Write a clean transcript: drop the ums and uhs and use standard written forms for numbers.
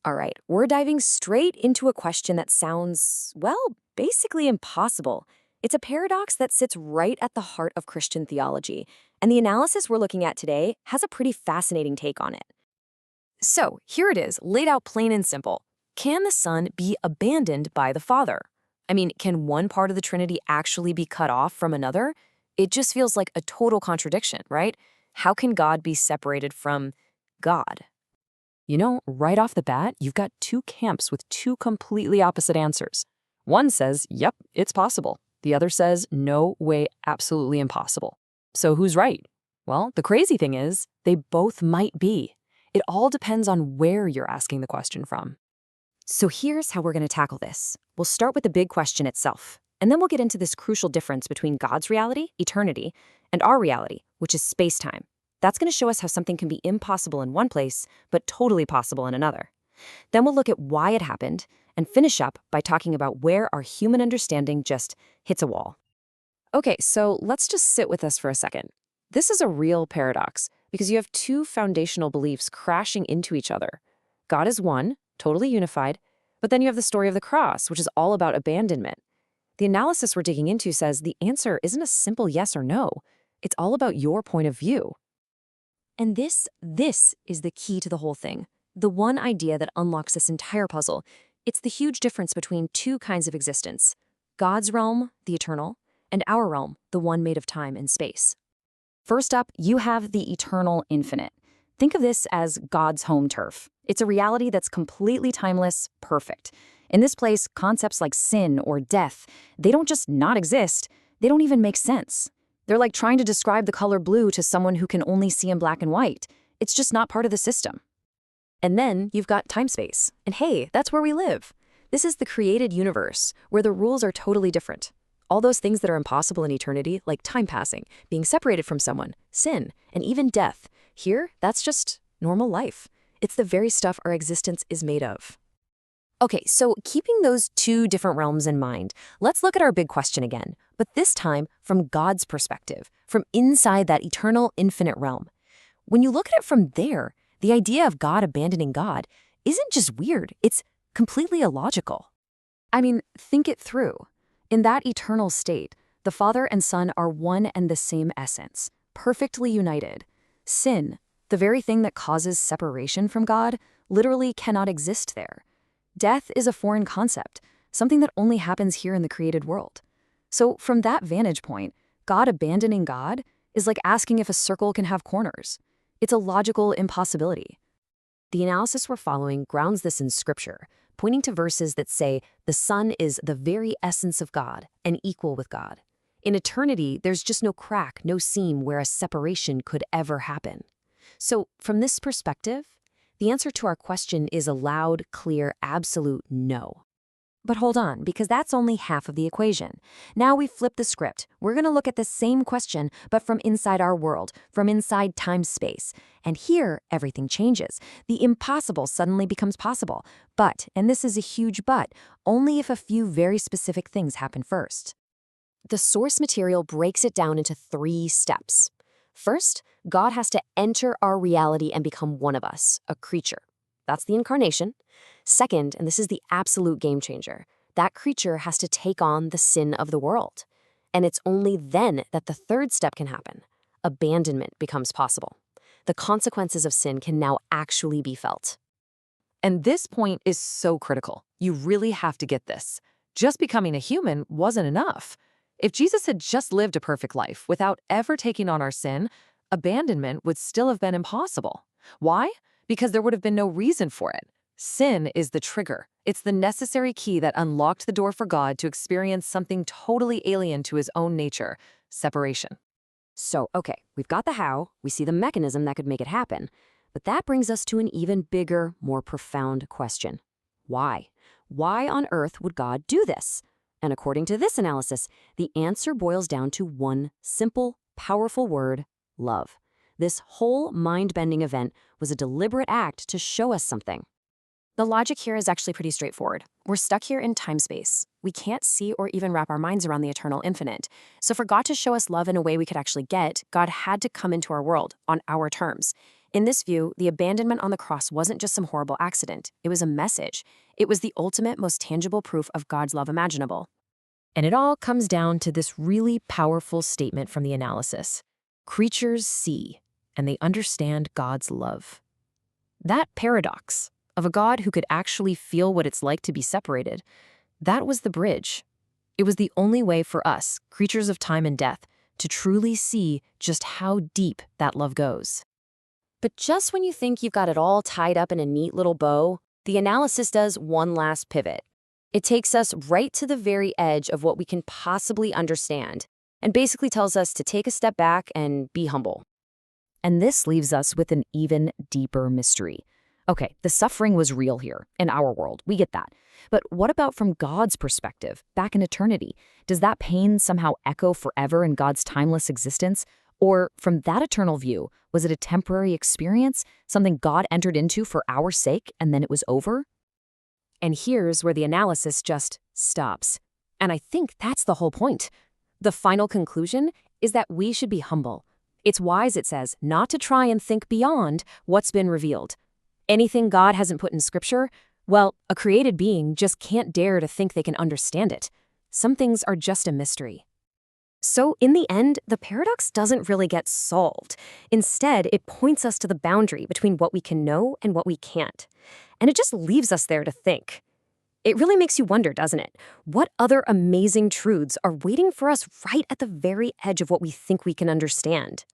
All right, we're diving straight into a question that sounds, well, basically impossible. It's a paradox that sits right at the heart of Christian theology, and the analysis we're looking at today has a pretty fascinating take on it. So, here it is, laid out plain and simple. Can the Son be abandoned by the Father? I mean, can one part of the Trinity actually be cut off from another? It just feels like a total contradiction, right? How can God be separated from God? You know, right off the bat, you've got two camps with two completely opposite answers. One says, yep, it's possible. The other says, no way, absolutely impossible. So who's right? Well, the crazy thing is, they both might be. It all depends on where you're asking the question from. So here's how we're going to tackle this. We'll start with the big question itself, and then we'll get into this crucial difference between God's reality, eternity, and our reality, which is space-time. That's going to show us how something can be impossible in one place, but totally possible in another. Then we'll look at why it happened, and finish up by talking about where our human understanding just hits a wall. Okay, so let's just sit with us for a second. This is a real paradox, because you have two foundational beliefs crashing into each other. God is one, totally unified, but then you have the story of the cross, which is all about abandonment. The analysis we're digging into says the answer isn't a simple yes or no. It's all about your point of view. And this is the key to the whole thing. The one idea that unlocks this entire puzzle. It's the huge difference between two kinds of existence. God's realm, the eternal, and our realm, the one made of time and space. First up, you have the eternal infinite. Think of this as God's home turf. It's a reality that's completely timeless, perfect. In this place, concepts like sin or death, they don't just not exist, they don't even make sense. They're like trying to describe the color blue to someone who can only see in black and white. It's just not part of the system. And then you've got time-space. And hey, that's where we live. This is the created universe, where the rules are totally different. All those things that are impossible in eternity, like time passing, being separated from someone, sin, and even death, here, that's just normal life. It's the very stuff our existence is made of. Okay, so keeping those two different realms in mind, let's look at our big question again, but this time from God's perspective, from inside that eternal, infinite realm. When you look at it from there, the idea of God abandoning God isn't just weird, it's completely illogical. I mean, think it through. In that eternal state, the Father and Son are one and the same essence, perfectly united. Sin, the very thing that causes separation from God, literally cannot exist there. Death is a foreign concept, something that only happens here in the created world. So from that vantage point, God abandoning God is like asking if a circle can have corners. It's a logical impossibility. The analysis we're following grounds this in Scripture, pointing to verses that say the Son is the very essence of God and equal with God. In eternity, there's just no crack, no seam where a separation could ever happen. So from this perspective, the answer to our question is a loud, clear, absolute no. But hold on, because that's only half of the equation. Now we've flipped the script. We're going to look at the same question, but from inside our world, from inside time-space. And here, everything changes. The impossible suddenly becomes possible. But, and this is a huge but, only if a few very specific things happen first. The source material breaks it down into 3 steps. First, God has to enter our reality and become one of us, a creature. That's the incarnation. Second, and this is the absolute game changer, that creature has to take on the sin of the world. And it's only then that the third step can happen. Abandonment becomes possible. The consequences of sin can now actually be felt. And this point is so critical. You really have to get this. Just becoming a human wasn't enough. If Jesus had just lived a perfect life without ever taking on our sin, abandonment would still have been impossible. Why? Because there would have been no reason for it. Sin is the trigger. It's the necessary key that unlocked the door for God to experience something totally alien to his own nature, separation. So, okay, we've got the how, we see the mechanism that could make it happen, but that brings us to an even bigger, more profound question. Why? Why on earth would God do this? And according to this analysis, the answer boils down to one simple, powerful word: love. This whole mind-bending event was a deliberate act to show us something. The logic here is actually pretty straightforward. We're stuck here in time-space. We can't see or even wrap our minds around the eternal infinite. So for God to show us love in a way we could actually get, God had to come into our world on our terms. In this view, the abandonment on the cross wasn't just some horrible accident. It was a message. It was the ultimate, most tangible proof of God's love imaginable. And it all comes down to this really powerful statement from the analysis. Creatures see, and they understand God's love. That paradox of a God who could actually feel what it's like to be separated, that was the bridge. It was the only way for us, creatures of time and death, to truly see just how deep that love goes. But just when you think you've got it all tied up in a neat little bow, the analysis does one last pivot. It takes us right to the very edge of what we can possibly understand, and basically tells us to take a step back and be humble. And this leaves us with an even deeper mystery. Okay, the suffering was real here, in our world, we get that. But what about from God's perspective, back in eternity? Does that pain somehow echo forever in God's timeless existence? Or from that eternal view, was it a temporary experience, something God entered into for our sake, and then it was over? And here's where the analysis just stops. And I think that's the whole point. The final conclusion is that we should be humble. It's wise, it says, not to try and think beyond what's been revealed. Anything God hasn't put in Scripture, well, a created being just can't dare to think they can understand it. Some things are just a mystery. So in the end, the paradox doesn't really get solved. Instead, it points us to the boundary between what we can know and what we can't. And it just leaves us there to think. It really makes you wonder, doesn't it? What other amazing truths are waiting for us right at the very edge of what we think we can understand?